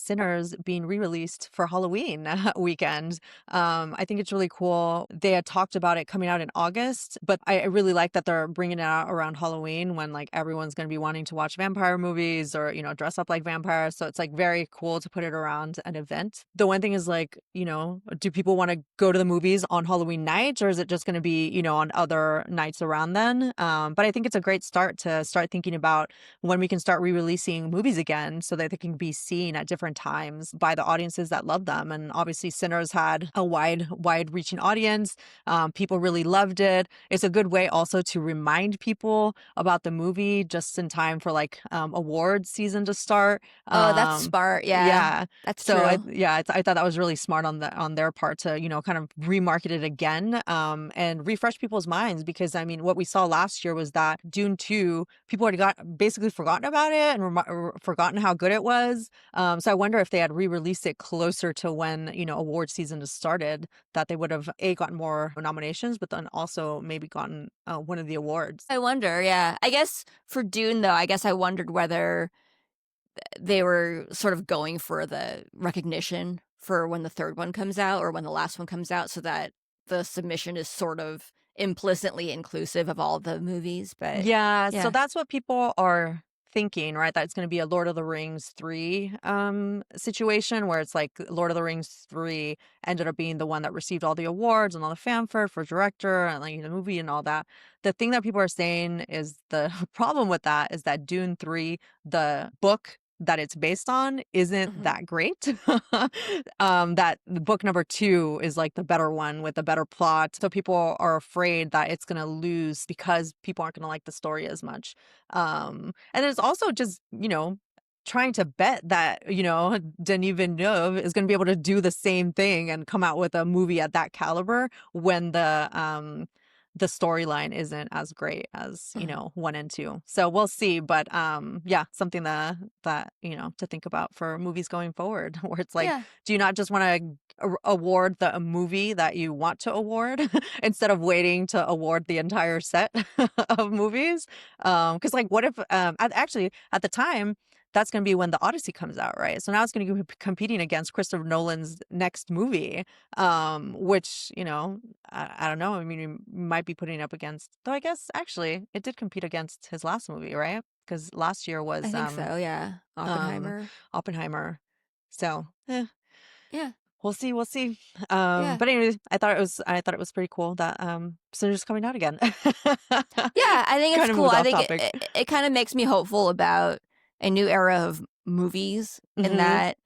Sinners being re-released for Halloween weekend. I think it's really cool. They had talked about it coming out in August, but I really like that they're bringing it out around Halloween when like everyone's going to be wanting to watch vampire movies or, dress up like vampires. So it's like very cool to put it around an event. The one thing is like, do people want to go to the movies on Halloween night, or is it just going to be, on other nights around then? But I think it's a great start to start thinking about when we can start re-releasing movies again so that they can be seen at different times by the audiences that love them. And obviously Sinners had a wide reaching audience. People really loved it. It's a good way also to remind people about the movie just in time for like award season to start. Oh, that's smart. Yeah, Yeah. that's So I true. yeah, I thought that was really smart on their part to, kind of remarket it again, and refresh people's minds, because I mean what we saw last year was that Dune 2, people had got basically forgotten about it and forgotten how good it was. So I wonder if they had re-released it closer to when, award season has started, that they would have gotten more nominations, but then also maybe gotten one of the awards. I wonder, yeah. I guess for Dune, though, I guess I wondered whether they were sort of going for the recognition for when the third one comes out or when the last one comes out, so that the submission is sort of implicitly inclusive of all the movies. But Yeah, so yeah. that's what people are thinking, right? That it's going to be a Lord of the Rings 3 situation, where it's like Lord of the Rings 3 ended up being the one that received all the awards and all the fanfare for director and like the movie and all that. The thing that people are saying is the problem with that is that Dune 3, the book that it's based on, isn't Mhm. that great. That the book number 2 is like the better one with a better plot. So people are afraid that it's going to lose because people aren't going to like the story as much. And it's also just, trying to bet that, Denis Villeneuve is going to be able to do the same thing and come out with a movie at that caliber when the storyline isn't as great as, Mhm. 1 and 2. So we'll see. But yeah, something that, to think about for movies going forward, where it's like, Yeah. do you not just want to award the movie that you want to award instead of waiting to award the entire set of movies? Because like, what if actually at the time that's going to be when the Odyssey comes out, right? So now it's going to be competing against Christopher Nolan's next movie, which, I don't know. I mean, you might be putting it up against, though I guess actually it did compete against his last movie, right? Because last year I was think so, yeah. um Oppenheimer. Oppenheimer. So Yeah. we'll see. Yeah. But anyways, I thought it was pretty cool that Cinder's coming out again. Yeah, I think it's Kind of cool. moved I off think topic. it kinda makes me hopeful about a new era of movies, in Hmm. that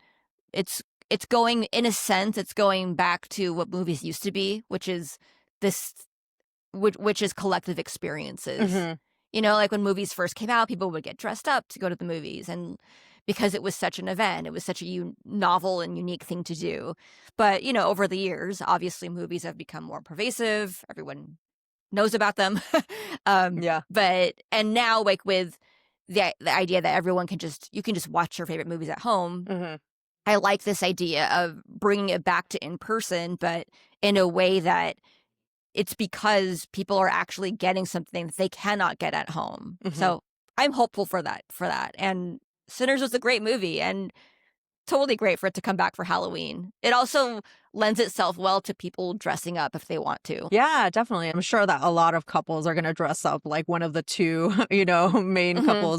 it's going, in a sense, it's going back to what movies used to be, which is this which is collective experiences. Hmm. Like when movies first came out, people would get dressed up to go to the movies, and because it was such an event, it was such a novel and unique thing to do. But, over the years, obviously movies have become more pervasive. Everyone knows about them. Yeah. And now, like, with the idea that you can just watch your favorite movies at home. Hmm. I like this idea of bringing it back to in person, but in a way that it's because people are actually getting something that they cannot get at home. Hmm. So I'm hopeful for that. And Sinners was a great movie, and totally great for it to come back for Halloween. It also lends itself well to people dressing up if they want to. Yeah, definitely. I'm sure that a lot of couples are going to dress up like one of the two, main Hmm. couples